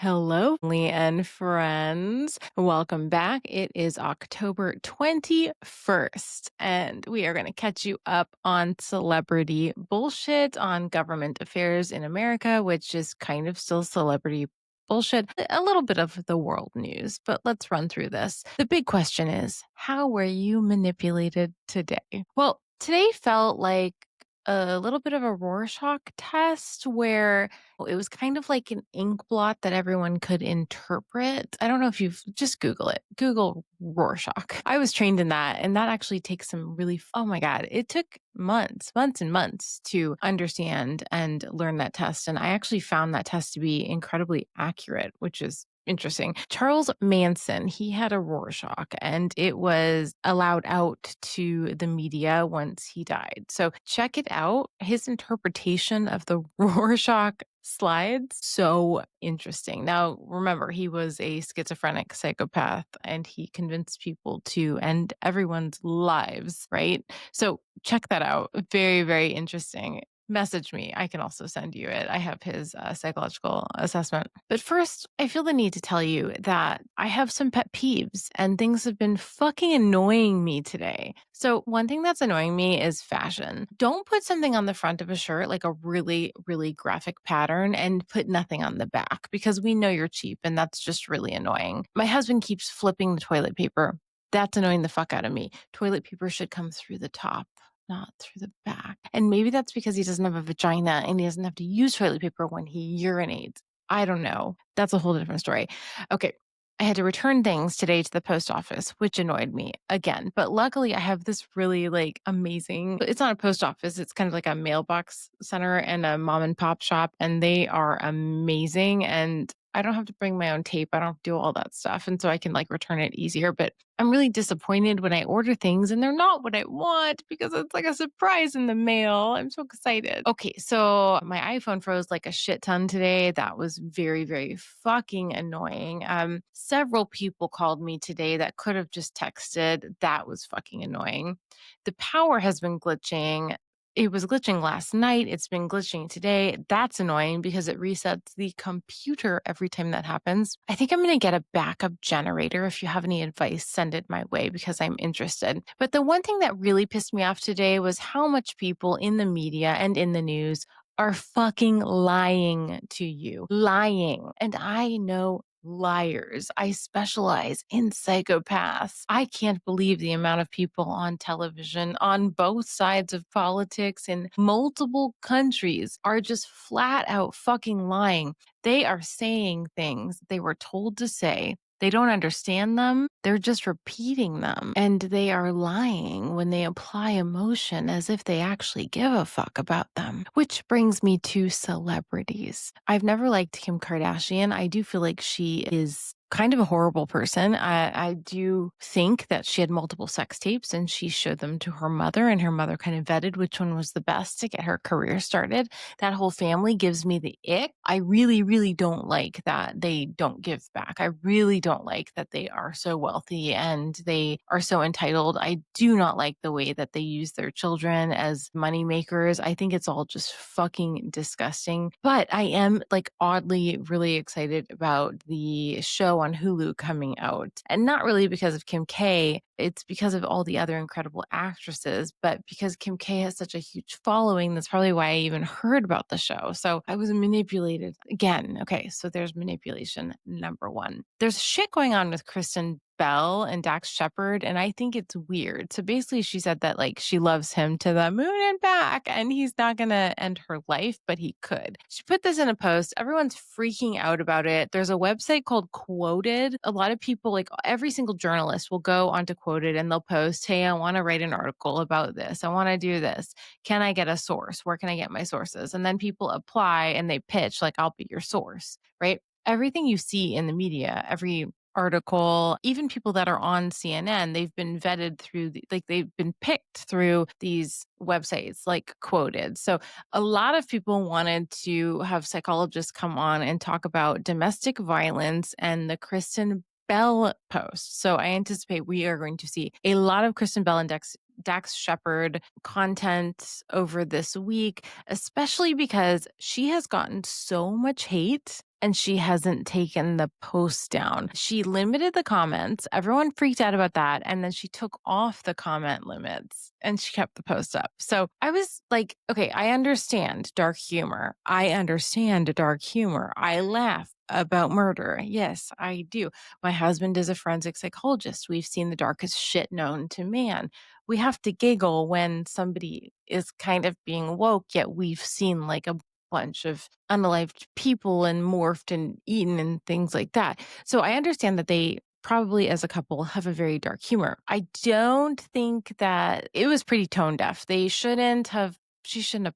Hello, family and friends. Welcome back. It is October 21st, and we are going to catch you up on celebrity bullshit on government affairs in America, which is kind of still celebrity bullshit. A little bit of the world news, but let's run through this. The big question is, how were you manipulated today? Well, today felt like a little bit of a Rorschach test where it was kind of like an ink blot that everyone could interpret. I don't know if you've just Google it. Google Rorschach. I was trained in that, and that actually takes some really, oh my God, it took months and months to understand and learn that test. And I actually found that test to be incredibly accurate, which is interesting. Charles Manson, he had a Rorschach and it was allowed out to the media once he died. So check it out. His interpretation of the Rorschach slides, so interesting. Now, remember, he was a schizophrenic psychopath and he convinced people to end everyone's lives, right? So check that out. Very, very interesting. Message me. I can also send you it. I have his psychological assessment. But first, I feel the need to tell you that I have some pet peeves and things have been fucking annoying me today. So, one thing that's annoying me is fashion. Don't put something on the front of a shirt, like a really, really graphic pattern, and put nothing on the back because we know you're cheap and that's just really annoying. My husband keeps flipping the toilet paper. That's annoying the fuck out of me. Toilet paper should come through the top, not through the back. And maybe that's because he doesn't have a vagina and he doesn't have to use toilet paper when he urinates. I don't know. That's a whole different story. Okay. I had to return things today to the post office, which annoyed me again. But luckily, I have this really amazing, it's not a post office. It's kind of like a mailbox center and a mom and pop shop. And they are amazing. And I don't have to bring my own tape. I don't have to do all that stuff. And so I can return it easier. But I'm really disappointed when I order things and they're not what I want because it's like a surprise in the mail. I'm so excited. Okay, so my iPhone froze like a shit ton today. That was very, very fucking annoying. Several people called me today that could have just texted. That was fucking annoying. The power has been glitching. It was glitching last night. It's been glitching today. That's annoying because it resets the computer every time that happens. I think I'm going to get a backup generator. If you have any advice, send it my way because I'm interested. But the one thing that really pissed me off today was how much people in the media and in the news are fucking lying to you. Lying. And I know liars. I specialize in psychopaths. I can't believe the amount of people on television on both sides of politics in multiple countries are just flat out fucking lying. They are saying things they were told to say. They don't understand them. They're just repeating them. And they are lying when they apply emotion as if they actually give a fuck about them. Which brings me to celebrities. I've never liked Kim Kardashian. I do feel like she is kind of a horrible person. I do think that she had multiple sex tapes and she showed them to her mother, and her mother kind of vetted which one was the best to get her career started. That whole family gives me the ick. I really, really don't like that they don't give back. I really don't like that they are so wealthy and they are so entitled. I do not like the way that they use their children as money makers. I think it's all just fucking disgusting. But I am oddly really excited about the show on Hulu coming out. And not really because of Kim K, it's because of all the other incredible actresses, but because Kim K has such a huge following, that's probably why I even heard about the show. So I was manipulated again. Okay, so there's manipulation number one. There's shit going on with Kristen Bell and Dax Shepard, and I think it's weird. So basically, she said that she loves him to the moon and back, and he's not gonna end her life, but he could. She put this in a post. Everyone's freaking out about it. There's a website called Quoted. A lot of people, every single journalist, will go onto Quoted and they'll post, "Hey, I want to write an article about this. I want to do this. Can I get a source? Where can I get my sources?" And then people apply and they pitch, "I'll be your source," right? Everything you see in the media, every article, even people that are on CNN, they've been vetted through, they've been picked through these websites like Quoted. So a lot of people wanted to have psychologists come on and talk about domestic violence and the Kristen Bell post. So I anticipate we are going to see a lot of Kristen Bell and Dax Shepard content over this week, especially because she has gotten so much hate and she hasn't taken the post down. She limited the comments. Everyone freaked out about that. And then she took off the comment limits and she kept the post up. So I was like, okay, I understand dark humor. I understand dark humor. I laugh about murder. Yes, I do. My husband is a forensic psychologist. We've seen the darkest shit known to man. We have to giggle when somebody is kind of being woke, yet we've seen like a bunch of unalived people and morphed and eaten and things like that. So I understand that they probably as a couple have a very dark humor. I don't think that it was pretty tone deaf. She shouldn't have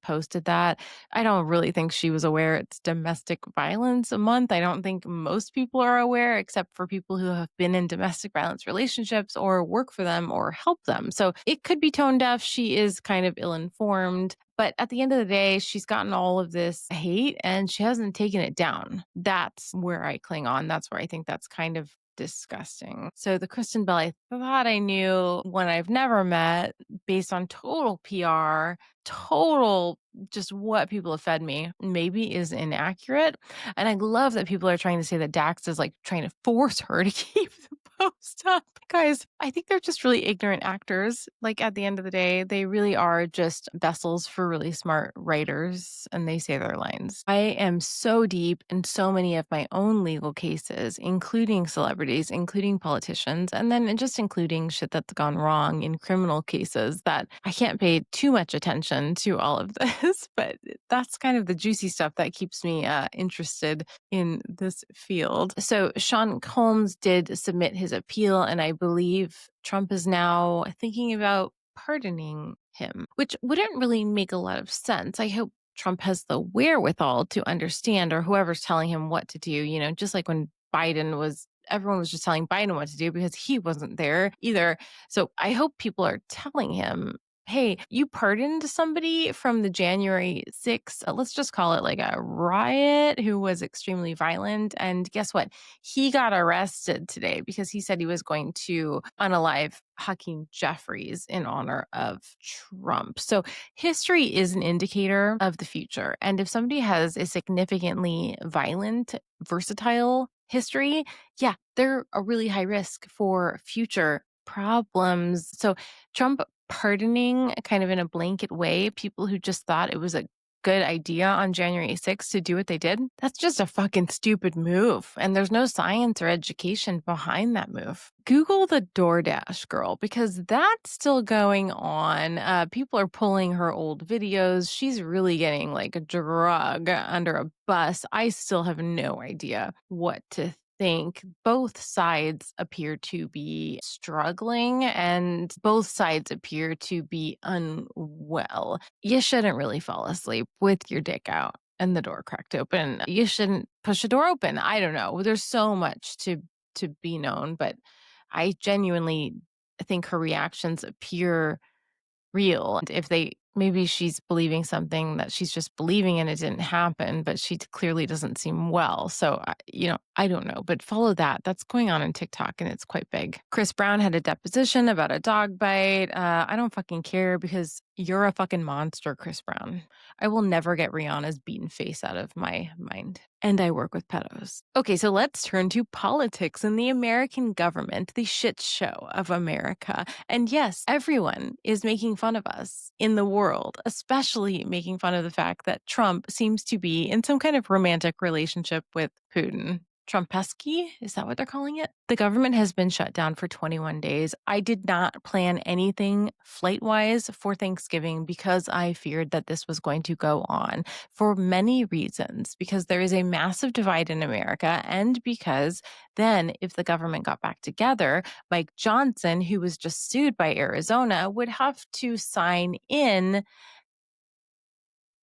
posted that. I don't really think she was aware it's domestic violence a month. I don't think most people are aware, except for people who have been in domestic violence relationships or work for them or help them. So it could be tone deaf. She is kind of ill informed. But at the end of the day, she's gotten all of this hate and she hasn't taken it down. That's where I cling on. That's where I think that's kind of disgusting. So the Kristen Bell I thought I knew, one I've never met, based on total PR, total just what people have fed me, maybe is inaccurate. And I love that people are trying to say that Dax is like trying to force her to keep the post up. Guys, I think they're just really ignorant actors. Like at the end of the day, they really are just vessels for really smart writers and they say their lines. I am so deep in so many of my own legal cases, including celebrities, including politicians, and then just including shit that's gone wrong in criminal cases that I can't pay too much attention to all of this, but that's kind of the juicy stuff that keeps me interested in this field. So Sean Combs did submit his appeal, and I believe Trump is now thinking about pardoning him, which wouldn't really make a lot of sense. I hope Trump has the wherewithal to understand, or whoever's telling him what to do, just like when everyone was just telling Biden what to do because he wasn't there either. So I hope people are telling him, hey, you pardoned somebody from the January 6th, let's just call it like a riot, who was extremely violent. And guess what? He got arrested today because he said he was going to unalive Hakeem Jeffries in honor of Trump. So history is an indicator of the future. And if somebody has a significantly violent, versatile history, yeah, they're a really high risk for future problems. So Trump pardoning kind of in a blanket way people who just thought it was a good idea on January 6th to do what they did, that's just a fucking stupid move. And there's no science or education behind that move. Google the DoorDash girl because that's still going on. People are pulling her old videos. She's really getting like a drug under a bus. I still have no idea what to think. Both sides appear to be struggling and both sides appear to be unwell. You shouldn't really fall asleep with your dick out and the door cracked open. You shouldn't push a door open. I don't know. There's so much to be known, but I genuinely think her reactions appear real. And if maybe she's believing something that she's just believing and it didn't happen, but she clearly doesn't seem well. So, I don't know, but follow that. That's going on TikTok and it's quite big. Chris Brown had a deposition about a dog bite. I don't fucking care because you're a fucking monster, Chris Brown. I will never get Rihanna's beaten face out of my mind. And I work with pedos. Okay, so let's turn to politics and the American government, the shit show of America. And yes, everyone is making fun of us in the world, especially making fun of the fact that Trump seems to be in some kind of romantic relationship with Putin. Trumpesky? Is that what they're calling it? The government has been shut down for 21 days. I did not plan anything flight-wise for Thanksgiving because I feared that this was going to go on for many reasons, because there is a massive divide in America and because then if the government got back together, Mike Johnson, who was just sued by Arizona, would have to sign in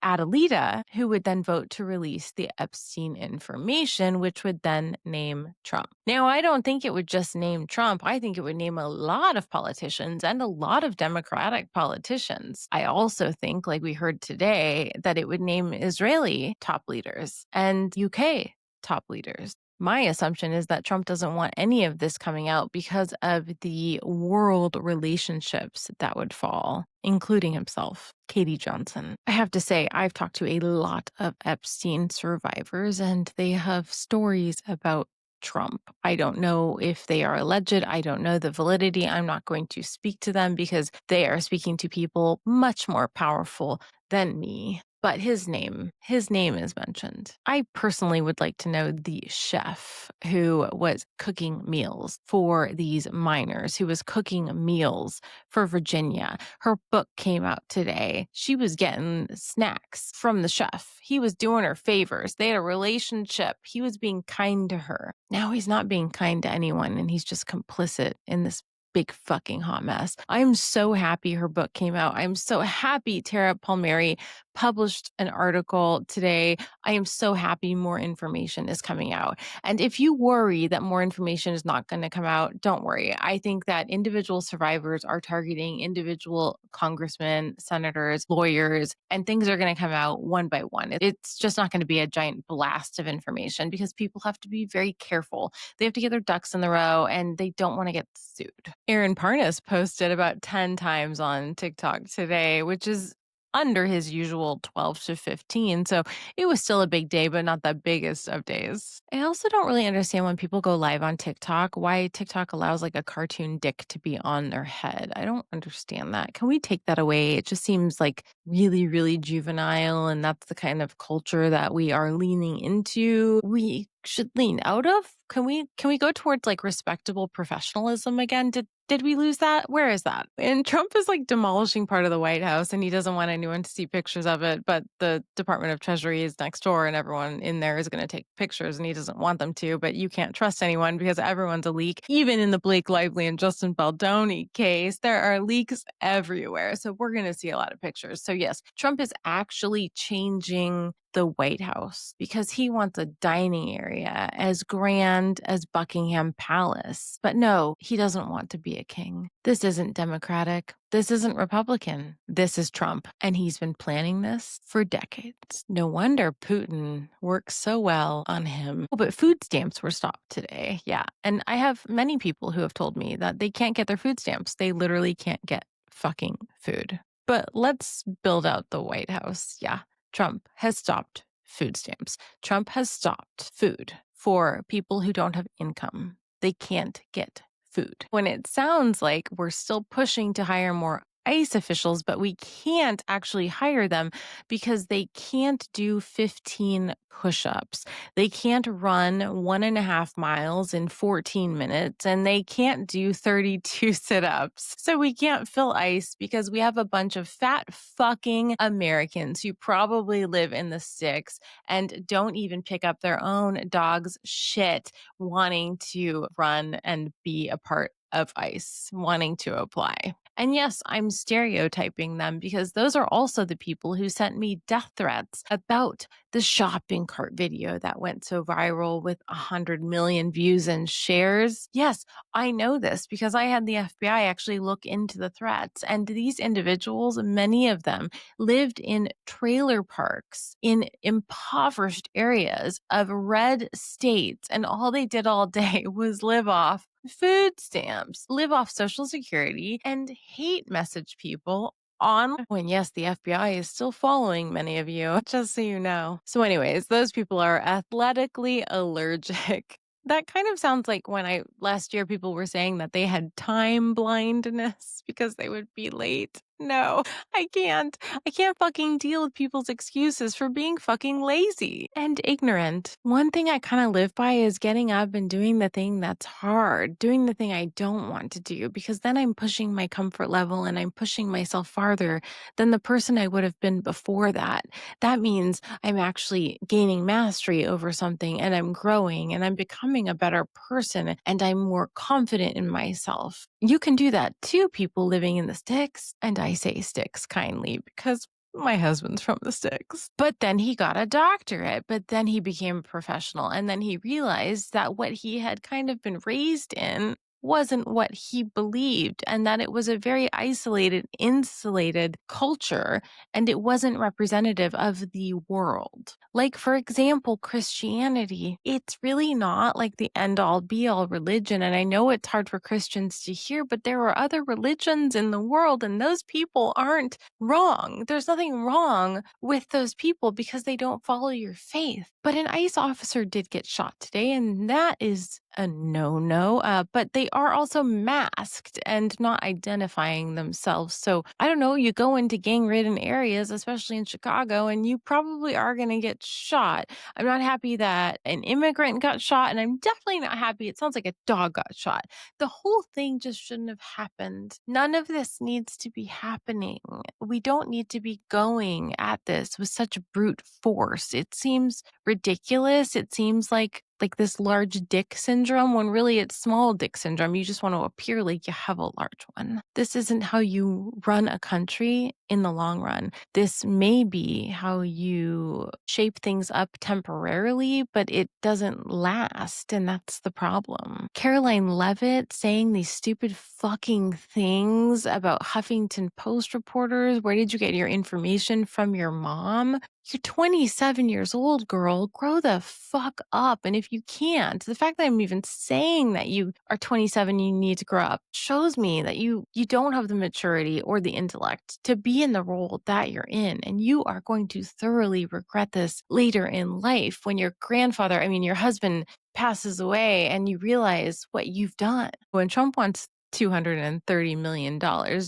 Adelita, who would then vote to release the Epstein information, which would then name Trump. Now, I don't think it would just name Trump. I think it would name a lot of politicians and a lot of Democratic politicians. I also think, like we heard today, that it would name Israeli top leaders and UK top leaders. My assumption is that Trump doesn't want any of this coming out because of the world relationships that would fall, including himself, Katie Johnson. I have to say, I've talked to a lot of Epstein survivors, and they have stories about Trump. I don't know if they are alleged. I don't know the validity. I'm not going to speak to them because they are speaking to people much more powerful than me. But his name is mentioned. I personally would like to know the chef who was cooking meals for these minors, who was cooking meals for Virginia. Her book came out today. She was getting snacks from the chef. He was doing her favors. They had a relationship. He was being kind to her. Now he's not being kind to anyone, and he's just complicit in this big fucking hot mess. I'm so happy her book came out. I'm so happy Tara Palmieri published an article today. I am so happy more information is coming out. And if you worry that more information is not going to come out, don't worry. I think that individual survivors are targeting individual congressmen, senators, lawyers, and things are going to come out one by one. It's just not going to be a giant blast of information because people have to be very careful. They have to get their ducks in the row and they don't want to get sued. Aaron Parnas posted about 10 times on TikTok today, which is under his usual 12 to 15. So it was still a big day, but not the biggest of days. I also don't really understand when people go live on TikTok, why TikTok allows like a cartoon dick to be on their head. I don't understand that. Can we take that away? It just seems like really, really juvenile. And that's the kind of culture that we are leaning into. We should lean out of. Can we go towards like respectable professionalism again? Did we lose that? Where is that? And Trump is like demolishing part of the White House and he doesn't want anyone to see pictures of it, but the Department of Treasury is next door and everyone in there is going to take pictures and he doesn't want them to, but you can't trust anyone because everyone's a leak. Even in the Blake Lively and Justin Baldoni case, there are leaks everywhere. So we're going to see a lot of pictures. So yes, Trump is actually changing the White House because he wants a dining area as grand as Buckingham Palace. But no, he doesn't want to be a king. This isn't Democratic. This isn't Republican. This is Trump. And he's been planning this for decades. No wonder Putin works so well on him. Oh, but food stamps were stopped today. Yeah. And I have many people who have told me that they can't get their food stamps. They literally can't get fucking food. But let's build out the White House. Yeah. Trump has stopped food stamps. Trump has stopped food for people who don't have income. They can't get food. When it sounds like we're still pushing to hire more ICE officials, but we can't actually hire them because they can't do 15 push-ups. They can't run 1.5 miles in 14 minutes, and they can't do 32 sit-ups. So we can't fill ICE because we have a bunch of fat fucking Americans who probably live in the sticks and don't even pick up their own dog's shit wanting to run and be a part of ICE, wanting to apply. And yes, I'm stereotyping them because those are also the people who sent me death threats about the shopping cart video that went so viral with 100 million views and shares. Yes, I know this because I had the FBI actually look into the threats. And these individuals, many of them lived in trailer parks in impoverished areas of red states. And all they did all day was live off food stamps, live off Social Security, and hate message people on when, yes, the FBI is still following many of you, just so you know. So anyways, those people are athletically allergic. That kind of sounds like when last year people were saying that they had time blindness because they would be late. No, I can't. I can't fucking deal with people's excuses for being fucking lazy and ignorant. One thing I kind of live by is getting up and doing the thing that's hard, doing the thing I don't want to do, because then I'm pushing my comfort level and I'm pushing myself farther than the person I would have been before that. That means I'm actually gaining mastery over something and I'm growing and I'm becoming a better person and I'm more confident in myself. You can do that too, people living in the sticks. And I say sticks kindly because my husband's from the sticks. But then he got a doctorate, but then he became a professional. And then he realized that what he had kind of been raised in wasn't what he believed and that it was a very isolated, insulated culture and it wasn't representative of the world. Like, for example, Christianity, it's really not like the end all be all religion. And I know it's hard for Christians to hear, but there are other religions in the world and those people aren't wrong. There's nothing wrong with those people because they don't follow your faith. But an ICE officer did get shot today, and that is a no. But they are also masked and not identifying themselves. So I don't know, you go into gang ridden areas, especially in Chicago, and you probably are going to get shot. I'm not happy that an immigrant got shot, and I'm definitely not happy. It sounds like a dog got shot. The whole thing just shouldn't have happened. None of this needs to be happening. We don't need to be going at this with such brute force. It seems ridiculous. It seems like this large dick syndrome when really it's small dick syndrome. You just want to appear like you have a large one. This isn't how you run a country in the long run. This may be how you shape things up temporarily, but it doesn't last. And that's the problem. Caroline Levitt saying these stupid fucking things about Huffington Post reporters. Where did you get your information from your mom? You're 27 years old, girl. Grow the fuck up. And if you can't, the fact that I'm even saying that you are 27, you need to grow up, shows me that you don't have the maturity or the intellect to be in the role that you're in. And you are going to thoroughly regret this later in life when your your husband passes away and you realize what you've done. When Trump wants $230 million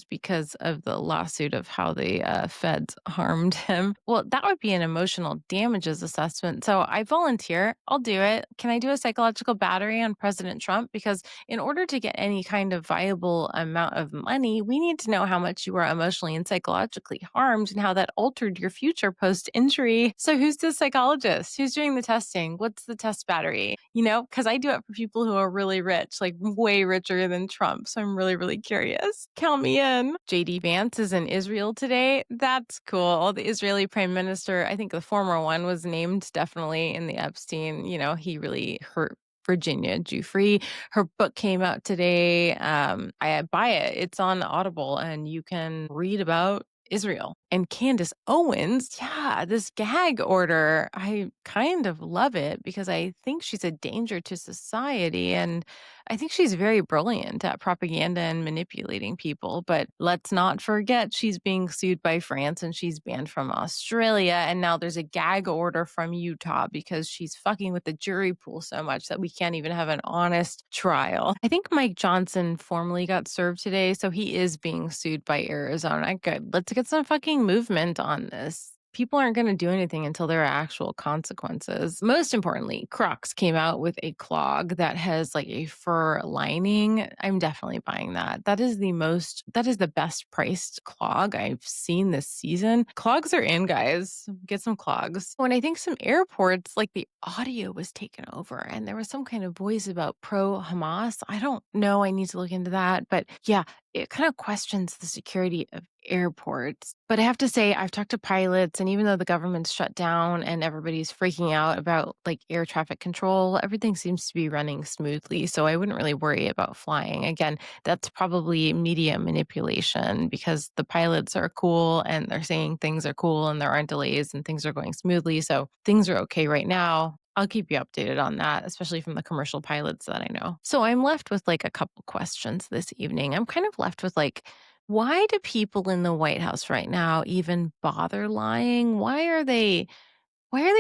because of the lawsuit of how the feds harmed him. Well, that would be an emotional damages assessment. So I volunteer. I'll do it. Can I do a psychological battery on President Trump? Because in order to get any kind of viable amount of money, we need to know how much you are emotionally and psychologically harmed and how that altered your future post injury. So who's the psychologist? Who's doing the testing? What's the test battery? Because I do it for people who are really rich, like way richer than Trump. So I'm really, really curious. Count me in. JD Vance is in Israel today. That's cool. The Israeli prime minister, I think the former one, was named definitely in the Epstein. He really hurt Virginia Giuffre. Her book came out today. I buy it. It's on Audible and you can read about Israel. And Candace Owens, yeah, this gag order, I kind of love it because I think she's a danger to society. And I think she's very brilliant at propaganda and manipulating people. But let's not forget she's being sued by France and she's banned from Australia. And now there's a gag order from Utah because she's fucking with the jury pool so much that we can't even have an honest trial. I think Mike Johnson formally got served today. So he is being sued by Arizona. Good. Let's get some fucking movement on this. People aren't going to do anything until there are actual consequences. Most importantly, Crocs came out with a clog that has like a fur lining. I'm definitely buying that. That is the best priced clog I've seen this season. Clogs are in, guys. Get some clogs. When I think some airports, like the audio was taken over and there was some kind of voice about pro Hamas. I don't know. I need to look into that. But yeah, it kind of questions the security of airports. But I have to say, I've talked to pilots, and even though the government's shut down and everybody's freaking out about like air traffic control, everything seems to be running smoothly. So I wouldn't really worry about flying. Again, that's probably media manipulation because the pilots are cool and they're saying things are cool and there aren't delays and things are going smoothly. So things are okay right now. I'll keep you updated on that, especially from the commercial pilots that I know. So I'm left with like a couple questions this evening. I'm kind of left with like, why do people in the White House right now even bother lying? Why are they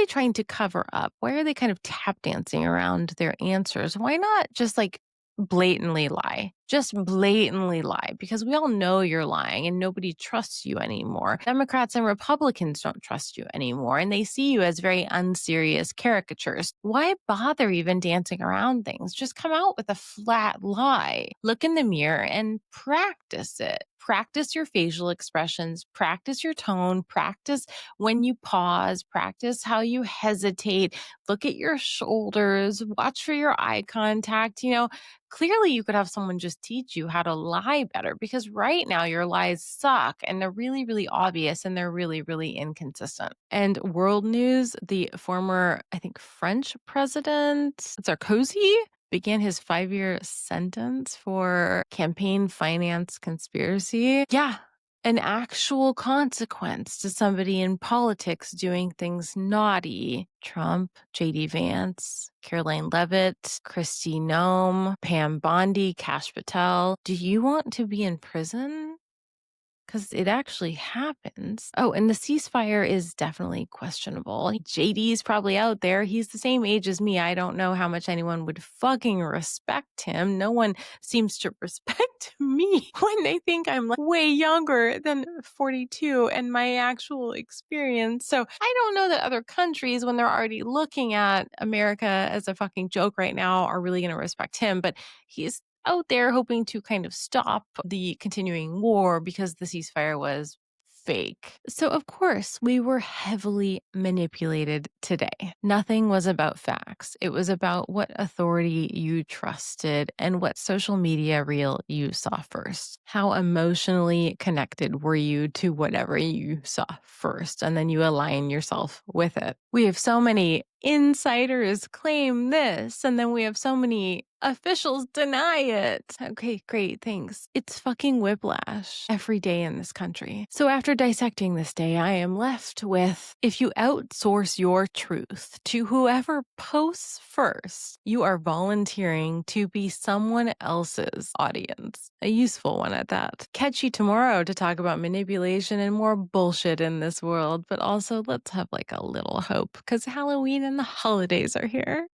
trying to cover up? Why are they kind of tap dancing around their answers? Why not just like blatantly lie? Just blatantly lie because we all know you're lying and nobody trusts you anymore. Democrats and Republicans don't trust you anymore and they see you as very unserious caricatures. Why bother even dancing around things? Just come out with a flat lie. Look in the mirror and practice it. Practice your facial expressions, practice your tone, practice when you pause, practice how you hesitate, look at your shoulders, watch for your eye contact. Clearly you could have someone just teach you how to lie better because right now your lies suck and they're really, really obvious and they're really, really inconsistent. And world news, the former, I think, French president, Sarkozy, began his 5-year sentence for campaign finance conspiracy. Yeah, an actual consequence to somebody in politics doing things naughty. Trump, JD Vance, Caroline Levitt, Kristi Noem, Pam Bondi, Kash Patel. Do you want to be in prison? Because it actually happens. Oh, and the ceasefire is definitely questionable. JD's probably out there. He's the same age as me. I don't know how much anyone would fucking respect him. No one seems to respect me when they think I'm like way younger than 42 and my actual experience. So I don't know that other countries, when they're already looking at America as a fucking joke right now, are really going to respect him. But he's out there hoping to kind of stop the continuing war because the ceasefire was fake. So, of course, we were heavily manipulated today. Nothing was about facts. It was about what authority you trusted and what social media reel you saw first. How emotionally connected were you to whatever you saw first? And then you align yourself with it. We have so many insiders claim this, and then we have so many officials deny it. Okay, great, thanks. It's fucking whiplash every day in this country. So after dissecting this day, I am left with, if you outsource your truth to whoever posts first, you are volunteering to be someone else's audience. A useful one at that. Catch you tomorrow to talk about manipulation and more bullshit in this world, but also let's have like a little hope because Halloween and the holidays are here.